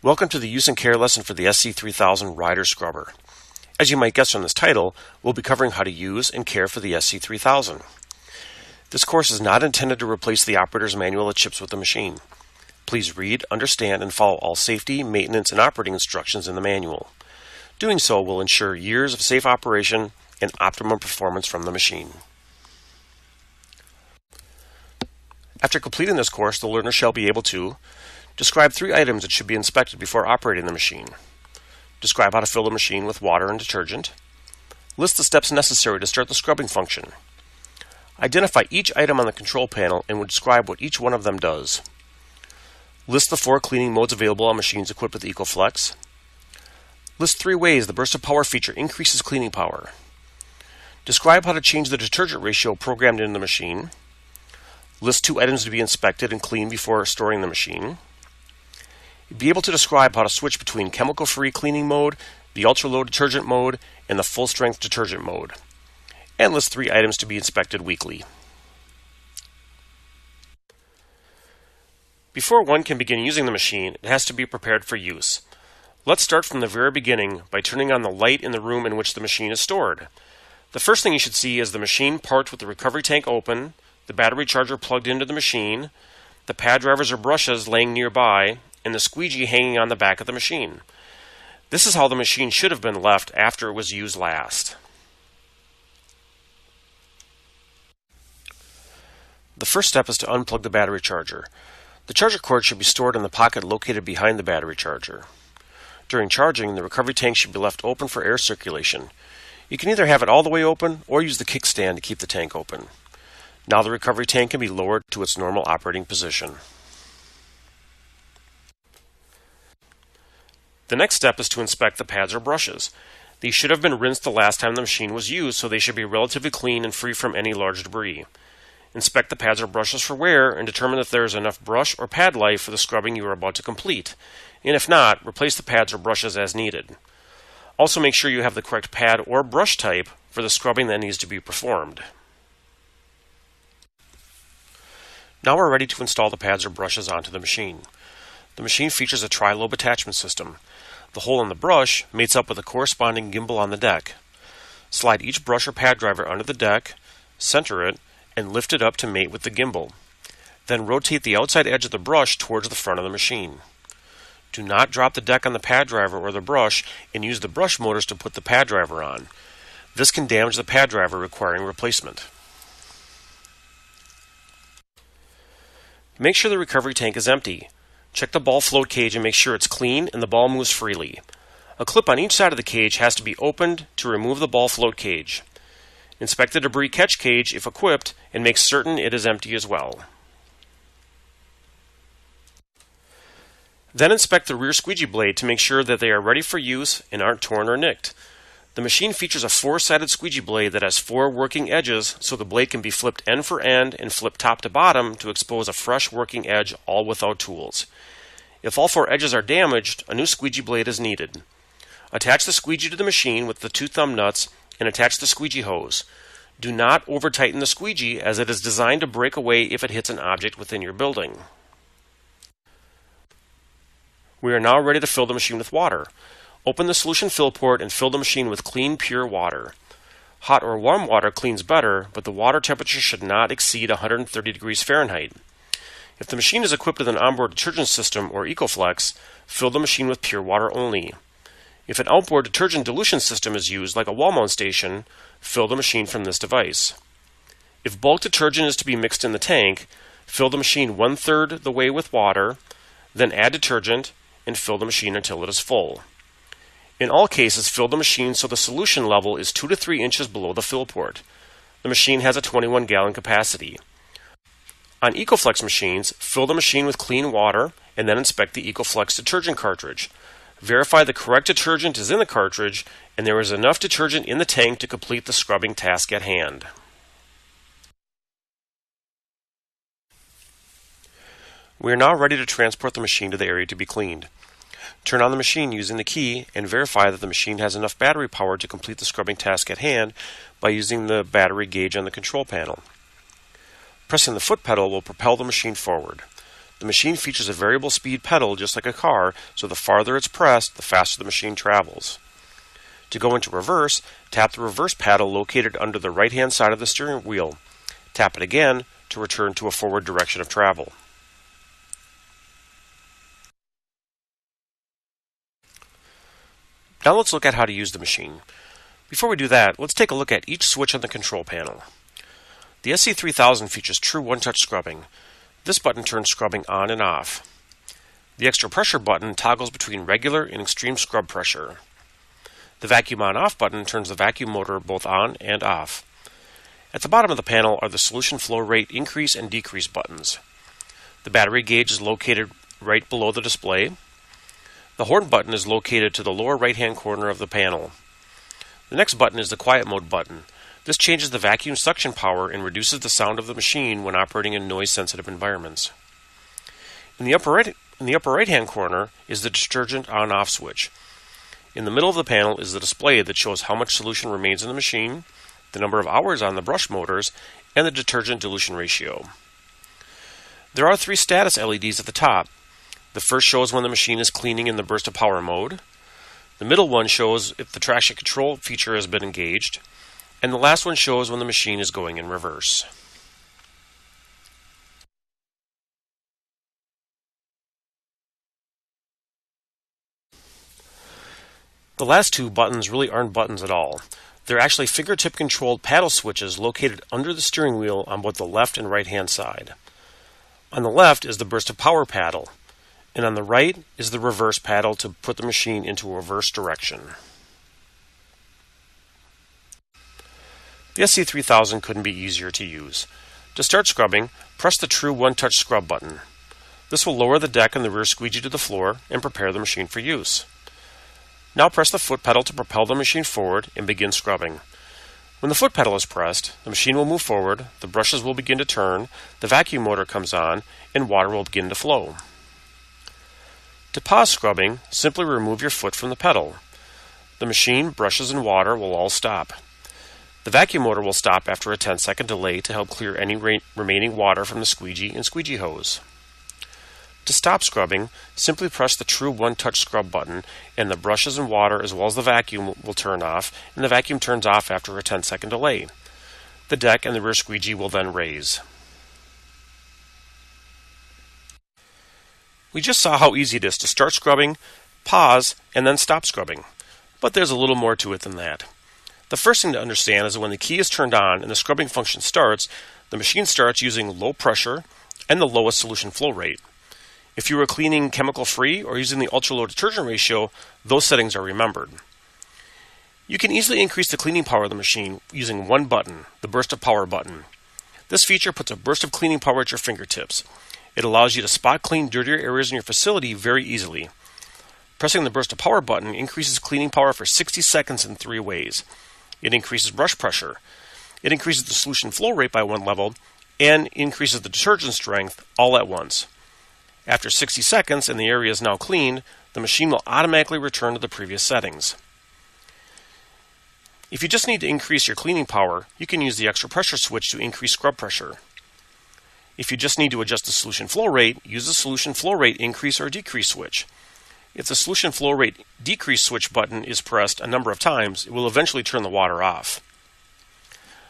Welcome to the Use and Care lesson for the SC3000 Rider Scrubber. As you might guess from this title, we'll be covering how to use and care for the SC3000. This course is not intended to replace the operator's manual that ships with the machine. Please read, understand, and follow all safety, maintenance, and operating instructions in the manual. Doing so will ensure years of safe operation and optimum performance from the machine. After completing this course, the learner shall be able to describe 3 items that should be inspected before operating the machine. Describe how to fill the machine with water and detergent. List the steps necessary to start the scrubbing function. Identify each item on the control panel and describe what each one of them does. List the 4 cleaning modes available on machines equipped with EcoFlex. List 3 ways the burst of power feature increases cleaning power. Describe how to change the detergent ratio programmed into the machine. List 2 items to be inspected and cleaned before storing the machine. Be able to describe how to switch between chemical-free cleaning mode, the ultra-low detergent mode, and the full-strength detergent mode. And list 3 items to be inspected weekly. Before one can begin using the machine, it has to be prepared for use. Let's start from the very beginning by turning on the light in the room in which the machine is stored. The first thing you should see is the machine parked with the recovery tank open, the battery charger plugged into the machine, the pad drivers or brushes laying nearby, and the squeegee hanging on the back of the machine. This is how the machine should have been left after it was used last. The first step is to unplug the battery charger. The charger cord should be stored in the pocket located behind the battery charger. During charging, the recovery tank should be left open for air circulation. You can either have it all the way open or use the kickstand to keep the tank open. Now the recovery tank can be lowered to its normal operating position. The next step is to inspect the pads or brushes. These should have been rinsed the last time the machine was used, so they should be relatively clean and free from any large debris. Inspect the pads or brushes for wear and determine if there is enough brush or pad life for the scrubbing you are about to complete. And if not, replace the pads or brushes as needed. Also make sure you have the correct pad or brush type for the scrubbing that needs to be performed. Now we're ready to install the pads or brushes onto the machine. The machine features a tri-lobe attachment system. The hole in the brush mates up with a corresponding gimbal on the deck. Slide each brush or pad driver under the deck, center it, and lift it up to mate with the gimbal. Then rotate the outside edge of the brush towards the front of the machine. Do not drop the deck on the pad driver or the brush and use the brush motors to put the pad driver on. This can damage the pad driver, requiring replacement. Make sure the recovery tank is empty. Check the ball float cage and make sure it's clean and the ball moves freely. A clip on each side of the cage has to be opened to remove the ball float cage. Inspect the debris catch cage if equipped and make certain it is empty as well. Then inspect the rear squeegee blade to make sure that they are ready for use and aren't torn or nicked. The machine features a 4-sided squeegee blade that has 4 working edges, so the blade can be flipped end for end and flipped top to bottom to expose a fresh working edge, all without tools. If all 4 edges are damaged, a new squeegee blade is needed. Attach the squeegee to the machine with the 2 thumb nuts and attach the squeegee hose. Do not over-tighten the squeegee, as it is designed to break away if it hits an object within your building. We are now ready to fill the machine with water. Open the solution fill port and fill the machine with clean, pure water. Hot or warm water cleans better, but the water temperature should not exceed 130 degrees Fahrenheit. If the machine is equipped with an onboard detergent system or EcoFlex, fill the machine with pure water only. If an outboard detergent dilution system is used, like a wall mount station, fill the machine from this device. If bulk detergent is to be mixed in the tank, fill the machine 1/3 the way with water, then add detergent, and fill the machine until it is full. In all cases, fill the machine so the solution level is 2 to 3 inches below the fill port. The machine has a 21-gallon capacity. On EcoFlex machines, fill the machine with clean water and then inspect the EcoFlex detergent cartridge. Verify the correct detergent is in the cartridge and there is enough detergent in the tank to complete the scrubbing task at hand. We are now ready to transport the machine to the area to be cleaned. Turn on the machine using the key and verify that the machine has enough battery power to complete the scrubbing task at hand by using the battery gauge on the control panel. Pressing the foot pedal will propel the machine forward. The machine features a variable speed pedal just like a car, so the farther it's pressed, the faster the machine travels. To go into reverse, tap the reverse paddle located under the right-hand side of the steering wheel. Tap it again to return to a forward direction of travel. Now let's look at how to use the machine. Before we do that, let's take a look at each switch on the control panel. The SC3000 features true one-touch scrubbing. This button turns scrubbing on and off. The extra pressure button toggles between regular and extreme scrub pressure. The vacuum on-off button turns the vacuum motor both on and off. At the bottom of the panel are the solution flow rate increase and decrease buttons. The battery gauge is located right below the display. The horn button is located to the lower right-hand corner of the panel. The next button is the quiet mode button. This changes the vacuum suction power and reduces the sound of the machine when operating in noise-sensitive environments. In the upper right-hand corner is the detergent on-off switch. In the middle of the panel is the display that shows how much solution remains in the machine, the number of hours on the brush motors, and the detergent dilution ratio. There are 3 status LEDs at the top. The first shows when the machine is cleaning in the burst of power mode. The middle one shows if the traction control feature has been engaged. And the last one shows when the machine is going in reverse. The last 2 buttons really aren't buttons at all. They're actually fingertip-controlled paddle switches located under the steering wheel on both the left and right-hand side. On the left is the burst of power paddle, and on the right is the reverse paddle to put the machine into a reverse direction. The SC3000 couldn't be easier to use. To start scrubbing, press the true one-touch scrub button. This will lower the deck and the rear squeegee to the floor and prepare the machine for use. Now press the foot pedal to propel the machine forward and begin scrubbing. When the foot pedal is pressed, the machine will move forward, the brushes will begin to turn, the vacuum motor comes on, and water will begin to flow. To pause scrubbing, simply remove your foot from the pedal. The machine, brushes, and water will all stop. The vacuum motor will stop after a 10-second delay to help clear any remaining water from the squeegee and squeegee hose. To stop scrubbing, simply press the true one-touch scrub button, and the brushes and water as well as the vacuum will turn off, and the vacuum turns off after a 10-second delay. The deck and the rear squeegee will then raise. We just saw how easy it is to start scrubbing, pause, and then stop scrubbing. But there's a little more to it than that. The first thing to understand is that when the key is turned on and the scrubbing function starts, the machine starts using low pressure and the lowest solution flow rate. If you were cleaning chemical-free or using the ultra-low detergent ratio, those settings are remembered. You can easily increase the cleaning power of the machine using one button, the burst of power button. This feature puts a burst of cleaning power at your fingertips. It allows you to spot clean dirtier areas in your facility very easily. Pressing the burst of power button increases cleaning power for 60 seconds in 3 ways. It increases brush pressure. It increases the solution flow rate by 1 level and increases the detergent strength all at once. After 60 seconds and the area is now clean, the machine will automatically return to the previous settings. If you just need to increase your cleaning power, you can use the extra pressure switch to increase scrub pressure. If you just need to adjust the solution flow rate, use the solution flow rate increase or decrease switch. If the solution flow rate decrease switch button is pressed a number of times, it will eventually turn the water off.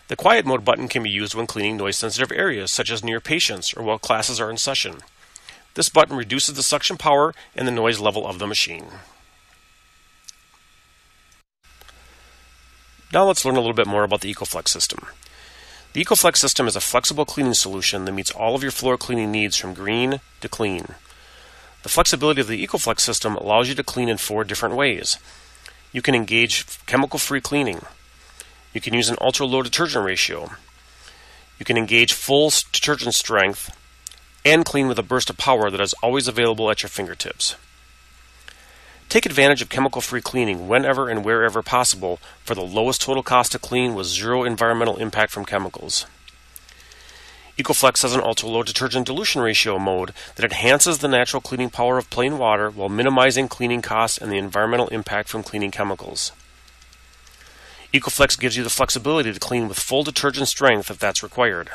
The quiet mode button can be used when cleaning noise-sensitive areas, such as near patients or while classes are in session. This button reduces the suction power and the noise level of the machine. Now let's learn a little bit more about the EcoFlex system. The EcoFlex system is a flexible cleaning solution that meets all of your floor cleaning needs from green to clean. The flexibility of the EcoFlex system allows you to clean in 4 different ways. You can engage chemical-free cleaning. You can use an ultra-low detergent ratio. You can engage full detergent strength and clean with a burst of power that is always available at your fingertips. Take advantage of chemical-free cleaning whenever and wherever possible for the lowest total cost to clean with 0 environmental impact from chemicals. EcoFlex has an ultra-low detergent dilution ratio mode that enhances the natural cleaning power of plain water while minimizing cleaning costs and the environmental impact from cleaning chemicals. EcoFlex gives you the flexibility to clean with full detergent strength if that's required.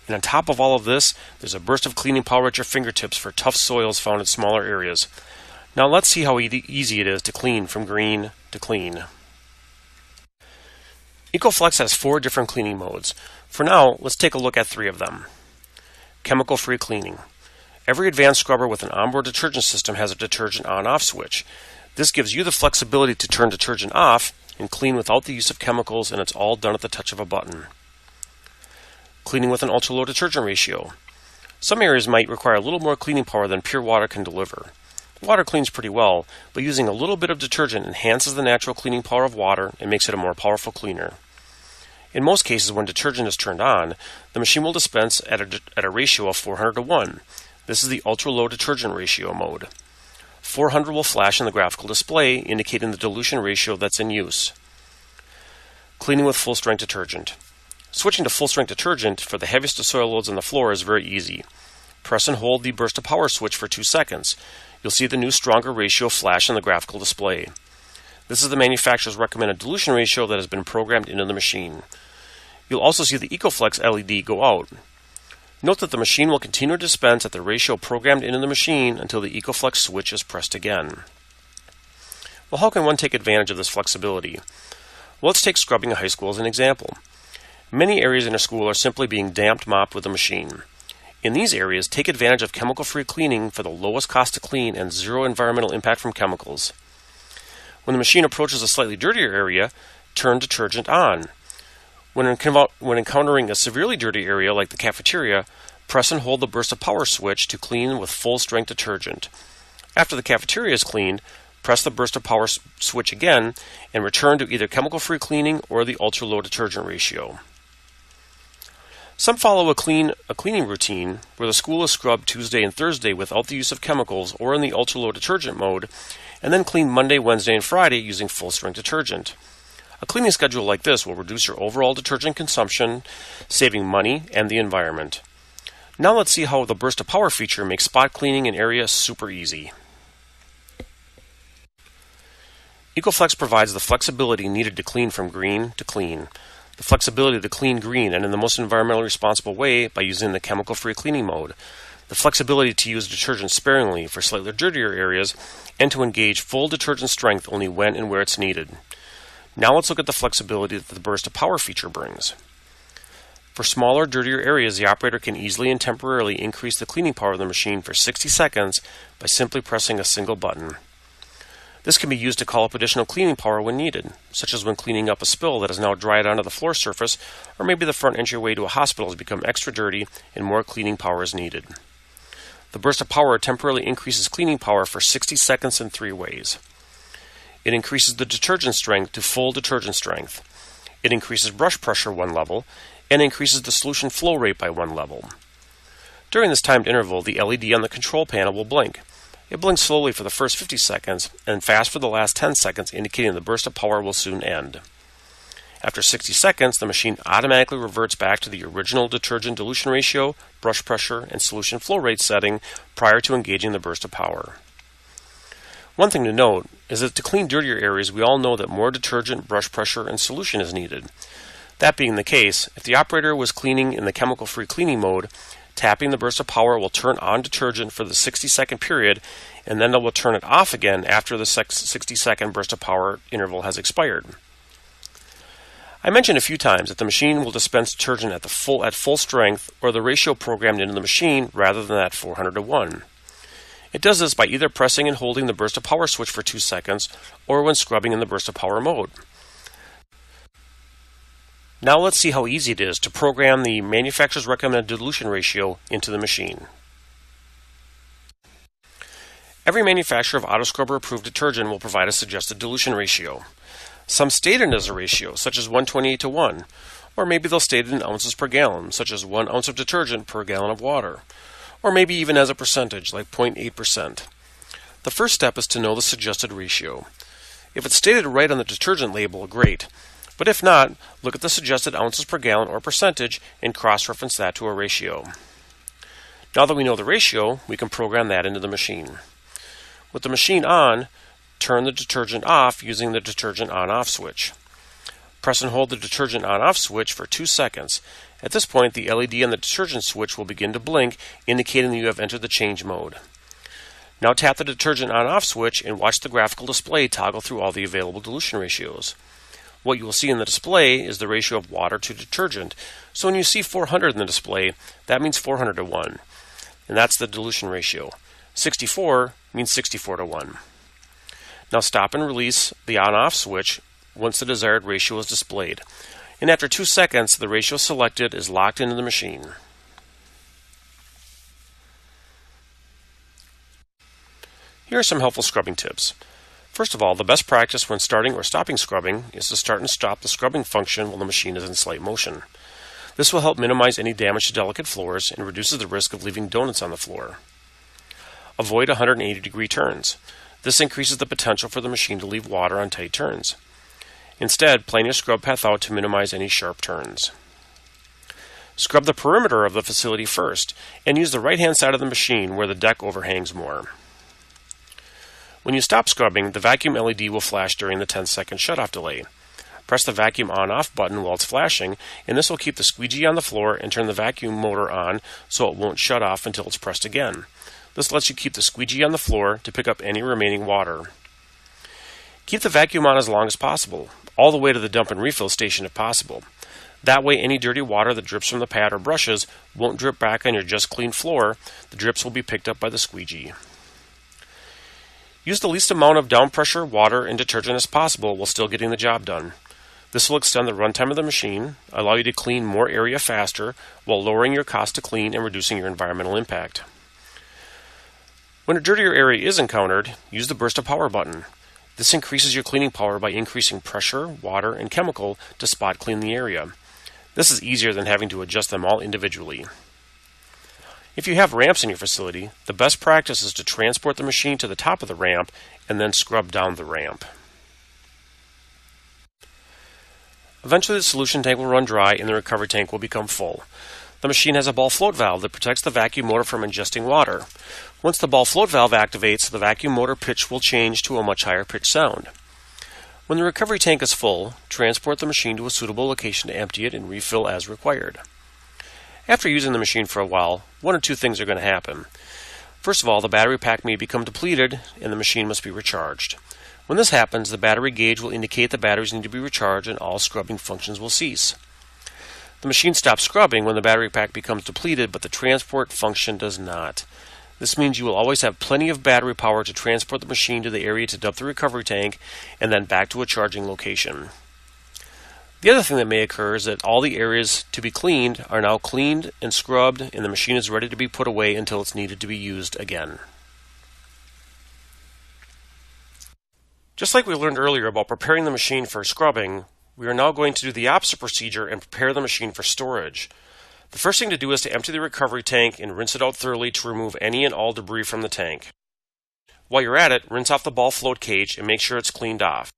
And on top of all of this, there's a burst of cleaning power at your fingertips for tough soils found in smaller areas. Now let's see how easy it is to clean from green to clean. EcoFlex has 4 different cleaning modes. For now, let's take a look at 3 of them. Chemical-free cleaning. Every advanced scrubber with an onboard detergent system has a detergent on-off switch. This gives you the flexibility to turn detergent off and clean without the use of chemicals, and it's all done at the touch of a button. Cleaning with an ultra-low detergent ratio. Some areas might require a little more cleaning power than pure water can deliver. Water cleans pretty well, but using a little bit of detergent enhances the natural cleaning power of water and makes it a more powerful cleaner. In most cases, when detergent is turned on, the machine will dispense at a ratio of 400 to 1. This is the ultra-low detergent ratio mode. 400 will flash in the graphical display, indicating the dilution ratio that's in use. Cleaning with full-strength detergent. Switching to full-strength detergent for the heaviest of soil loads on the floor is very easy. Press and hold the burst of power switch for 2 seconds. You'll see the new stronger ratio flash in the graphical display. This is the manufacturer's recommended dilution ratio that has been programmed into the machine. You'll also see the EcoFlex LED go out. Note that the machine will continue to dispense at the ratio programmed into the machine until the EcoFlex switch is pressed again. Well, how can one take advantage of this flexibility? Well, let's take scrubbing a high school as an example. Many areas in a school are simply being damp mopped with a machine. In these areas, take advantage of chemical-free cleaning for the lowest cost to clean and zero environmental impact from chemicals. When the machine approaches a slightly dirtier area, turn detergent on. When encountering a severely dirty area like the cafeteria, press and hold the burst of power switch to clean with full-strength detergent. After the cafeteria is cleaned, press the burst of power switch again and return to either chemical-free cleaning or the ultra-low detergent ratio. Some follow a cleaning routine where the school is scrubbed Tuesday and Thursday without the use of chemicals or in the ultra-low detergent mode, and then clean Monday, Wednesday, and Friday using full-strength detergent. A cleaning schedule like this will reduce your overall detergent consumption, saving money and the environment. Now let's see how the burst of power feature makes spot cleaning an area super easy. EcoFlex provides the flexibility needed to clean from green to clean. The flexibility to clean green and in the most environmentally responsible way by using the chemical-free cleaning mode. The flexibility to use detergent sparingly for slightly dirtier areas and to engage full detergent strength only when and where it's needed. Now let's look at the flexibility that the burst of power feature brings. For smaller, dirtier areas, the operator can easily and temporarily increase the cleaning power of the machine for 60 seconds by simply pressing a single button. This can be used to call up additional cleaning power when needed, such as when cleaning up a spill that has now dried onto the floor surface, or maybe the front entryway to a hospital has become extra dirty and more cleaning power is needed. The burst of power temporarily increases cleaning power for 60 seconds in 3 ways. It increases the detergent strength to full detergent strength. It increases brush pressure 1 level, and increases the solution flow rate by 1 level. During this timed interval, the LED on the control panel will blink. It blinks slowly for the first 50 seconds, and fast for the last 10 seconds, indicating the burst of power will soon end. After 60 seconds, the machine automatically reverts back to the original detergent dilution ratio, brush pressure, and solution flow rate setting prior to engaging the burst of power. One thing to note is that to clean dirtier areas, we all know that more detergent, brush pressure, and solution is needed. That being the case, if the operator was cleaning in the chemical-free cleaning mode, tapping the burst of power will turn on detergent for the 60-second period, and then it will turn it off again after the 60-second burst of power interval has expired. I mentioned a few times that the machine will dispense detergent at full strength or the ratio programmed into the machine rather than at 400 to 1. It does this by either pressing and holding the burst of power switch for 2 seconds or when scrubbing in the burst of power mode. Now let's see how easy it is to program the manufacturer's recommended dilution ratio into the machine. Every manufacturer of auto scrubber approved detergent will provide a suggested dilution ratio. Some state it as a ratio, such as 128 to 1, or maybe they'll state it in ounces per gallon, such as 1 ounce of detergent per gallon of water, or maybe even as a percentage, like 0.8%. The first step is to know the suggested ratio. If it's stated right on the detergent label, great. But if not, look at the suggested ounces per gallon or percentage and cross-reference that to a ratio. Now that we know the ratio, we can program that into the machine. With the machine on, turn the detergent off using the detergent on-off switch. Press and hold the detergent on-off switch for 2 seconds. At this point, the LED on the detergent switch will begin to blink, indicating that you have entered the change mode. Now tap the detergent on-off switch and watch the graphical display toggle through all the available dilution ratios. What you will see in the display is the ratio of water to detergent. So when you see 400 in the display, that means 400 to 1. And that's the dilution ratio. 64 means 64 to 1. Now stop and release the on-off switch once the desired ratio is displayed. And after 2 seconds, the ratio selected is locked into the machine. Here are some helpful scrubbing tips. First of all, the best practice when starting or stopping scrubbing is to start and stop the scrubbing function while the machine is in slight motion. This will help minimize any damage to delicate floors and reduces the risk of leaving donuts on the floor. Avoid 180-degree turns. This increases the potential for the machine to leave water on tight turns. Instead, plan your scrub path out to minimize any sharp turns. Scrub the perimeter of the facility first, and use the right-hand side of the machine where the deck overhangs more. When you stop scrubbing, the vacuum LED will flash during the 10-second shutoff delay. Press the vacuum on-off button while it's flashing, and this will keep the squeegee on the floor and turn the vacuum motor on so it won't shut off until it's pressed again. This lets you keep the squeegee on the floor to pick up any remaining water. Keep the vacuum on as long as possible, all the way to the dump and refill station if possible. That way any dirty water that drips from the pad or brushes won't drip back on your just cleaned floor. The drips will be picked up by the squeegee. Use the least amount of down pressure, water, and detergent as possible while still getting the job done. This will extend the runtime of the machine, allow you to clean more area faster, while lowering your cost to clean and reducing your environmental impact. When a dirtier area is encountered, use the burst of power button. This increases your cleaning power by increasing pressure, water, and chemical to spot clean the area. This is easier than having to adjust them all individually. If you have ramps in your facility, the best practice is to transport the machine to the top of the ramp and then scrub down the ramp. Eventually the solution tank will run dry and the recovery tank will become full. The machine has a ball float valve that protects the vacuum motor from ingesting water. Once the ball float valve activates, the vacuum motor pitch will change to a much higher pitch sound. When the recovery tank is full, transport the machine to a suitable location to empty it and refill as required. After using the machine for a while, one or two things are going to happen. First of all, the battery pack may become depleted and the machine must be recharged. When this happens, the battery gauge will indicate the batteries need to be recharged and all scrubbing functions will cease. The machine stops scrubbing when the battery pack becomes depleted, but the transport function does not. This means you will always have plenty of battery power to transport the machine to the area to dump the recovery tank and then back to a charging location. The other thing that may occur is that all the areas to be cleaned are now cleaned and scrubbed, and the machine is ready to be put away until it's needed to be used again. Just like we learned earlier about preparing the machine for scrubbing, we are now going to do the opposite procedure and prepare the machine for storage. The first thing to do is to empty the recovery tank and rinse it out thoroughly to remove any and all debris from the tank. While you're at it, rinse off the ball float cage and make sure it's cleaned off.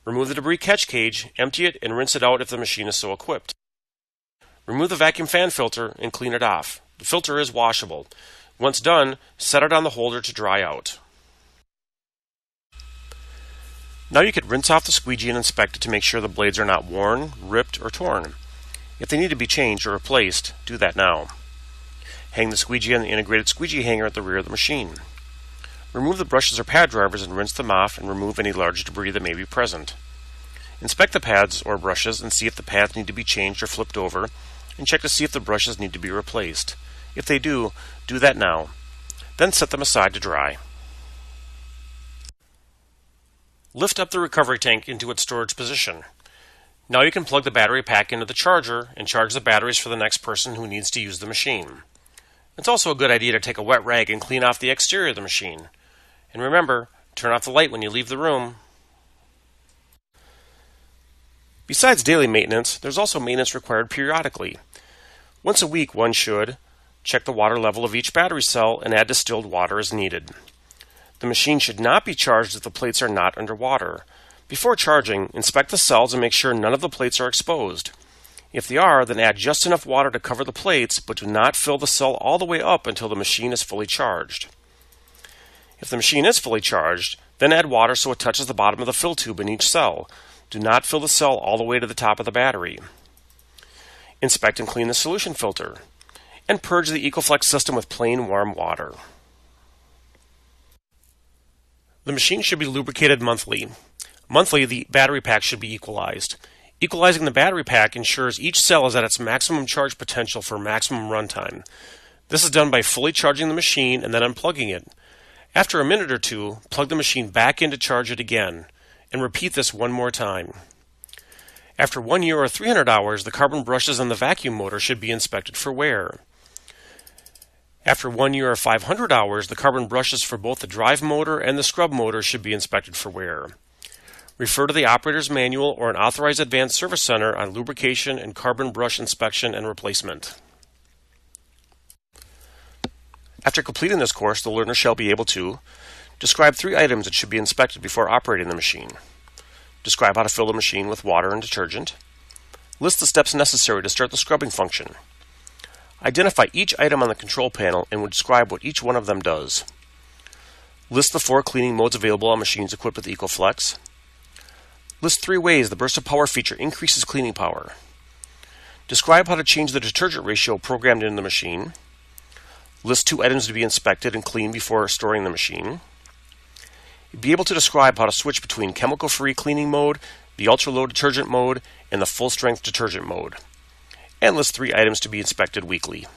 Remove the debris catch cage, empty it, and rinse it out if the machine is so equipped. Remove the vacuum fan filter and clean it off. The filter is washable. Once done, set it on the holder to dry out. Now you could rinse off the squeegee and inspect it to make sure the blades are not worn, ripped, or torn. If they need to be changed or replaced, do that now. Hang the squeegee on the integrated squeegee hanger at the rear of the machine. Remove the brushes or pad drivers and rinse them off and remove any large debris that may be present. Inspect the pads or brushes and see if the pads need to be changed or flipped over, and check to see if the brushes need to be replaced. If they do, do that now. Then set them aside to dry. Lift up the recovery tank into its storage position. Now you can plug the battery pack into the charger and charge the batteries for the next person who needs to use the machine. It's also a good idea to take a wet rag and clean off the exterior of the machine. And remember, turn off the light when you leave the room. Besides daily maintenance, there's also maintenance required periodically. Once a week, one should check the water level of each battery cell and add distilled water as needed. The machine should not be charged if the plates are not underwater. Before charging, inspect the cells and make sure none of the plates are exposed. If they are, then add just enough water to cover the plates, but do not fill the cell all the way up until the machine is fully charged. If the machine is fully charged, then add water so it touches the bottom of the fill tube in each cell. Do not fill the cell all the way to the top of the battery. Inspect and clean the solution filter. And purge the EcoFlex system with plain warm water. The machine should be lubricated monthly. Monthly, the battery pack should be equalized. Equalizing the battery pack ensures each cell is at its maximum charge potential for maximum runtime. This is done by fully charging the machine and then unplugging it. After a minute or two, plug the machine back in to charge it again, and repeat this one more time. After 1 year or 300 hours, the carbon brushes on the vacuum motor should be inspected for wear. After 1 year or 500 hours, the carbon brushes for both the drive motor and the scrub motor should be inspected for wear. Refer to the operator's manual or an authorized advanced service center on lubrication and carbon brush inspection and replacement. After completing this course, the learner shall be able to describe 3 items that should be inspected before operating the machine. Describe how to fill the machine with water and detergent. List the steps necessary to start the scrubbing function. Identify each item on the control panel and describe what each one of them does. List the 4 cleaning modes available on machines equipped with EcoFlex. List 3 ways the burst of power feature increases cleaning power. Describe how to change the detergent ratio programmed into the machine. List 2 items to be inspected and cleaned before storing the machine. Be able to describe how to switch between chemical-free cleaning mode, the ultra-low detergent mode, and the full-strength detergent mode. And list 3 items to be inspected weekly.